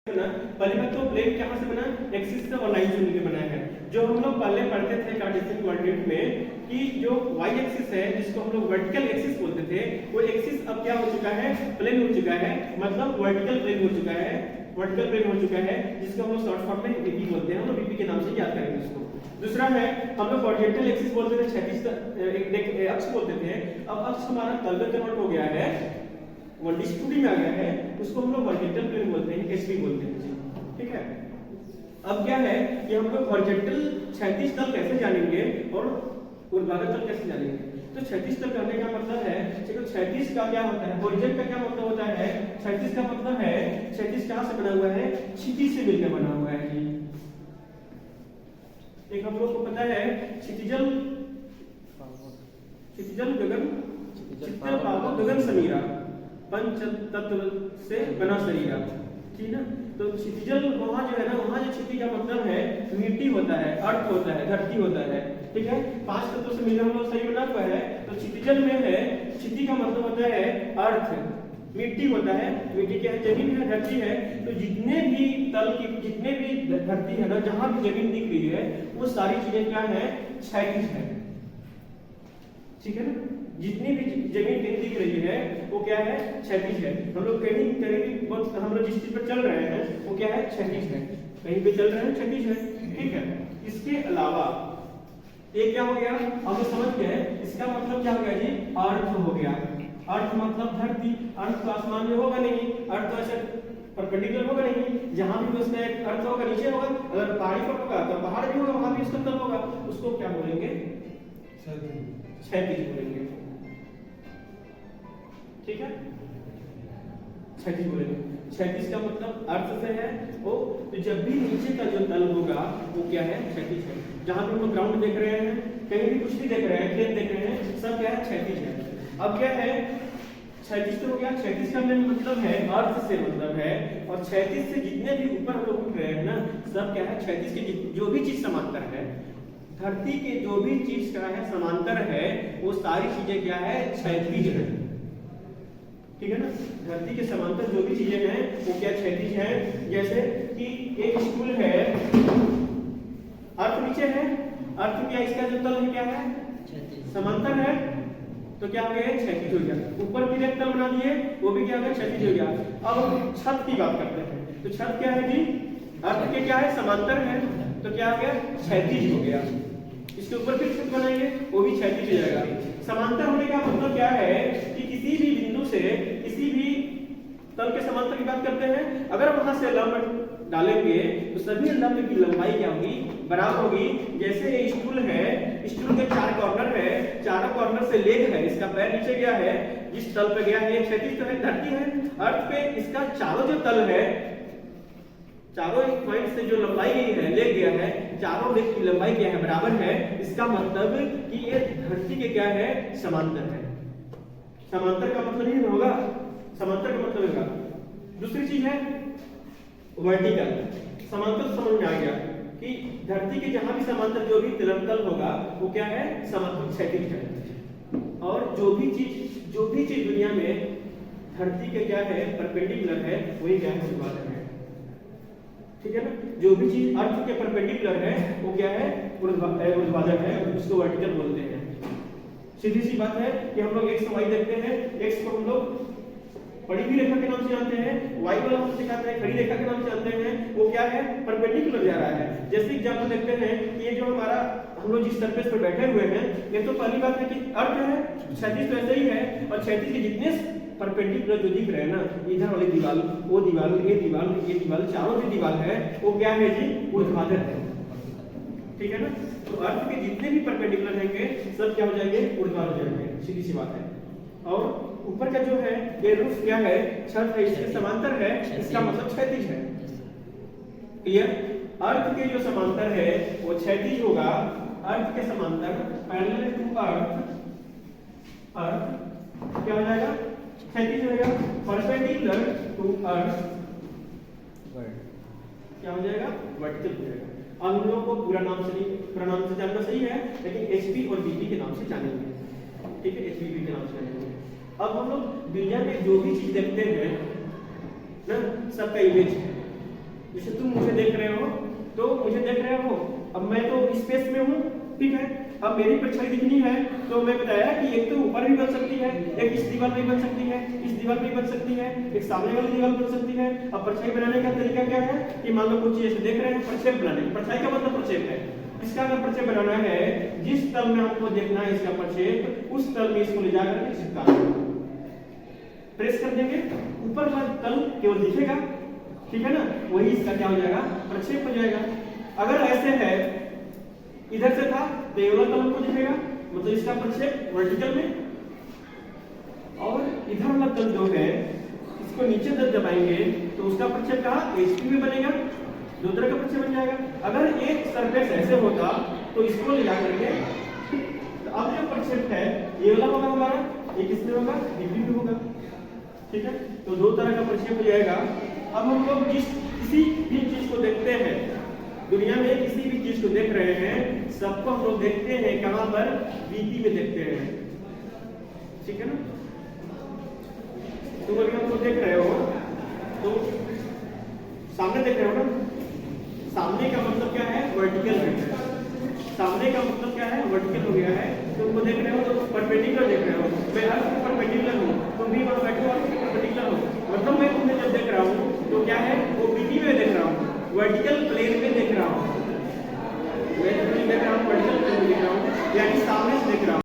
बना। पहली बात तो प्लेन कहां से बना, एक्सिस से और लाइन से मिलकर बना है। जो हम लोग पहले पढ़ते थे कार्टेशियन कोऑर्डिनेट में कि जो वाई एक्सिस है जिसको हम लोग वर्टिकल एक्सिस बोलते थे, वो एक्सिस अब क्या हो चुका है, प्लेन हो चुका है, मतलब वर्टिकल प्लेन हो चुका है, वर्टिकल प्लेन हो चुका है, जिसको हम लोग शॉर्ट फॉर्म में वीपी बोलते हैं। हम लोग वीपी के नाम से याद करेंगे उसको। दूसरा है हम लोग हॉरिजॉन्टल एक्सिस बोलते थे, क्षैतिज अक्ष बोलते थे। अब अक्ष हमारा तल में कन्वर्ट हो गया है, 1:2 में आ गया है, उसको हम लोग वर्टिकल प्लेन बोलते हैं, एचवी बोलते हैं। ठीक है, अब क्या है कि हम लोग हॉरिजॉन्टल क्षैतिज तल कैसे जानेंगे और ऊर्ध्वाधर तल कैसे जानेंगे। तो क्षैतिज तल कहने का मतलब है, देखो क्षैतिज का क्या होता है, हॉरिजॉन्टल का क्या मतलब होता है, क्षैतिज का मतलब है क्षैतिज कहां से बना हुआ है, क्षितिज से मिलकर बना हुआ है जी। एक हम लोग को पता है क्षितिजल गगन, क्षितिजल पावक गगन समीरा, पंच तत्व से बना शरीर, ठीक ना। तो क्षितिजल वहां जो है ना, वहां जो क्षिति का मतलब है मिट्टी होता है, अर्थ होता है, धरती होता है। ठीक है, 5 तत्वों से मिलकर हम लोग शरीर बना हुआ है। तो क्षितिजल में है, क्षिति का मतलब होता है अर्थ, मिट्टी होता है। मिट्टी क्या है, जमीन है, धरती है। तो जितने भी तल की, जितने भी धरती है ना, जहां भी जमीन दिख रही है, वो सारी चीजें क्या है, क्षैतिज है। ठीक है ना, जितनी भी जमीन दिख रही है वो क्या है, क्षैतिज है। हम लोग कहीं भी हम लोग जिस चीज पर चल रहे हैं वो क्या है, क्षैतिज है। कहीं पे चल रहे हैं, क्षैतिज है। ठीक है, इसके अलावा ये क्या हो गया, हम लोग समझ गए। इसका मतलब क्या हो गया जी, अर्थ हो गया। अर्थ मतलब धरती। अर्थ तो आसमान में होगा नहीं, अर्थ तो ऐसे परपेंडिकुलर होगा नहीं, जहां भी उसका एक अर्थ होगा नीचे होगा। अगर पहाड़ी पर होगा तो पहाड़ भी होगा, वहां भी उसका तल होगा, उसको क्या बोलेंगे, क्षैतिज बोलेंगे। ठीक है, क्षैतिज बोलेंगे। क्षैतिज का मतलब अर्थ से है वो, तो जब भी नीचे का जो तल होगा वो क्या है, क्षैतिज है। जहां भी हम लोग ग्राउंड देख रहे हैं, कहीं भी कुछ भी देख रहे हैं, खेत देख रहे हैं, सब क्या है, क्षैतिज है। अब क्या है, क्षैतिज तो हो गया। क्षैतिज का मतलब है अर्थ से मतलब है, और क्षैतिज से जितने भी ऊपर हम लोग उठ रहे हैं ना, सब क्या है, क्षैतिज के जो भी चीज समांतर है, धरती के जो भी चीज का है समांतर है, वो सारी चीजें क्या है, क्षैतिज है। ठीक है ना, धरती के समांतर जो भी चीजें हैं वो क्या, क्षैतिज है। जैसे कि एक स्टूल है, अर्थ नीचे है, अर्थ क्या, इसका जो तल है क्या है, समांतर है, तो क्या हो गया, क्षैतिज हो गया। ऊपर भी एक तल बना दिए, वो भी क्या हो गया, क्षैतिज हो गया। अब छत की बात करते हैं, तो छत क्या है जी, अर्थ के क्या है, समांतर है, तो क्या हो गया, क्षैतिज हो गया। इसके ऊपर फिर छत बनाएंगे, वो भी क्षैतिज हो जाएगा। समांतर होने का मतलब क्या है कि किसी भी बिंदु से किसी भी तल के समांतर की बात करते हैं, अगर वहां से लंब डालेंगे तो सभी लंब की लंबाई क्या होगी, बराबर होगी। जैसे ये स्टूल है, स्टूल के 4 कॉर्नर है, चारों कॉर्नर से लेग है, इसका पैर नीचे गया है, जिस तल पे गया है ये क्षैतिज तो है, धरती है। अर्थ पे इसका चारों जो तल है, चारों एक पॉइंट से जो लंबाई गई है, ले गया है, चारों लेग की लंबाई क्या है, बराबर है। इसका मतलब कि ये धरती के क्या है, समांतर है। समांतर का मतलब ही होगा, समांतर का मतलब होगा। दूसरी चीज है वर्टिकल। समांतर समझ में आ गया कि धरती के जहां भी समांतर जो भी तल होगा वो क्या है, समांतर, क्षैतिज है। और जो भी चीज दुनिया में धरती के क्या है, परपेंडिकुलर है, वही क्या है, ऊर्ध्वाधर है। ठीक है ना, जो भी चीज अर्थ के परपेंडिकुलर है वो क्या है, ऊर्ध्वाधर है, उसको वर्टिकल बोलते हैं। सीधी सी बात है कि हम लोग एक्स वाई देखते हैं, एक्स को हम लोग बड़ी भी रेखा के नाम से जानते हैं, वाई वाला हम सिखाते हैं खड़ी रेखा के नाम से जानते हैं, वो क्या है, परपेंडिकुलर जा रहा है। जैसे एग्जांपल देखते हैं कि ये जो हमारा हम लोग जिस सरफेस पर बैठे हुए हैं, ये तो पहली बात है कि अर्थ है, क्षैतिज तो ऐसे ही है, और क्षैतिज के जितने परपेंडिकुलर जो दिख रहे हैं ना, इधर वाली दीवार, वो दीवार, ये दीवार, ये दीवार, चारों जो दीवार है वो क्या है जी, ऊर्ध्वाधर है। ठीक है ना, तो अर्थ के जितने भी परपेंडिकुलर रहेंगे सब क्या हो जाएंगे, ऊर्ध्वाधर हो जाएंगे, सीधी सी बात है। और ऊपर का जो है ये रूफ क्या है, छत है, इसके समांतर है, इसका मतलब क्षैतिज है। क्लियर, अर्थ के जो समांतर है वो क्षैतिज होगा। अर्थ के समांतर पैरेलल टू अर्थ, अर्थ क्या हो जाएगा, क्षैतिज होगा। परपेंडिकुलर टू अर्थ क्या हो जाएगा, वर्टिकल हो जाएगा। अब हम लोगों को पूरा नाम से जानना सही है, लेकिन एचपी और बीपी के नाम से जानेंगे। ठीक है, एचपी के नाम से जानेंगे। अब हम लोग दुनिया में जो भी चीज देखते हैं ना, सबका इमेज है। मैं तो स्पेस में हूँ, ठीक है। अब मेरी परछाई दिखनी है तो मैं बताया कि एक तो ऊपर भी बन सकती है, एक इस दीवार में बन सकती है, इस दीवार में बन सकती है, एक सामने वाली दीवार बन सकती है। अब परछाई बनाने का तरीका क्या है कि मान लो कुछ चीज ऐसे देख रहे हैं, प्रक्षेप बनाने, परछाई का मतलब प्रक्षेप है। इसका अगर प्रक्षेप बनाना है, जिस तल में हमको देखना है इसका प्रक्षेप, उस तल में इसको ले जाकर के चिपकाना, प्रेस कर देंगे, ऊपर वाला तल केवल दिखेगा, ठीक है ना, वही इसका क्या हो जाएगा, प्रक्षेप हो जाएगा। अगर ऐसे है, इधर से था तो ये वाला तल हमको दिखेगा, मतलब इसका प्रक्षेप वर्टिकल में, और इधर वाला तल जो है इसको नीचे तक दबाएंगे तो उसका प्रक्षेप कहाँ, एचपी में बनेगा, दो तरह का प्रक्षेप बन जाएगा। अगर एक सरफेस ऐसे होता तो इसको ले जाकर के, तो अब जो प्रक्षेप है ये वाला होगा हमारा, ये किसमें होगा, डिग्री में होगा, ठीक है। तो दो तरह का प्रक्षेप हो जाएगा। अब हम लोग किसी भी चीज को देखते हैं दुनिया में, किसी भी चीज को देख रहे हैं, सबको हम लोग देखते हैं कहां पर, वीपी में देखते हैं, ठीक है ना। तुम अगर हमको देख रहे हो तो सामने देख रहे हो ना, सामने का मतलब क्या है, वर्टिकल है, सामने का मतलब क्या है, वर्टिकल हो गया है। तुमको देख रहे हो तो परपेंडिकुलर देख रहे हो, मैं हर परपेंडिकुलर हूं, तुम भी वहां बैठे हो और परपेंडिकुलर हो, मतलब मैं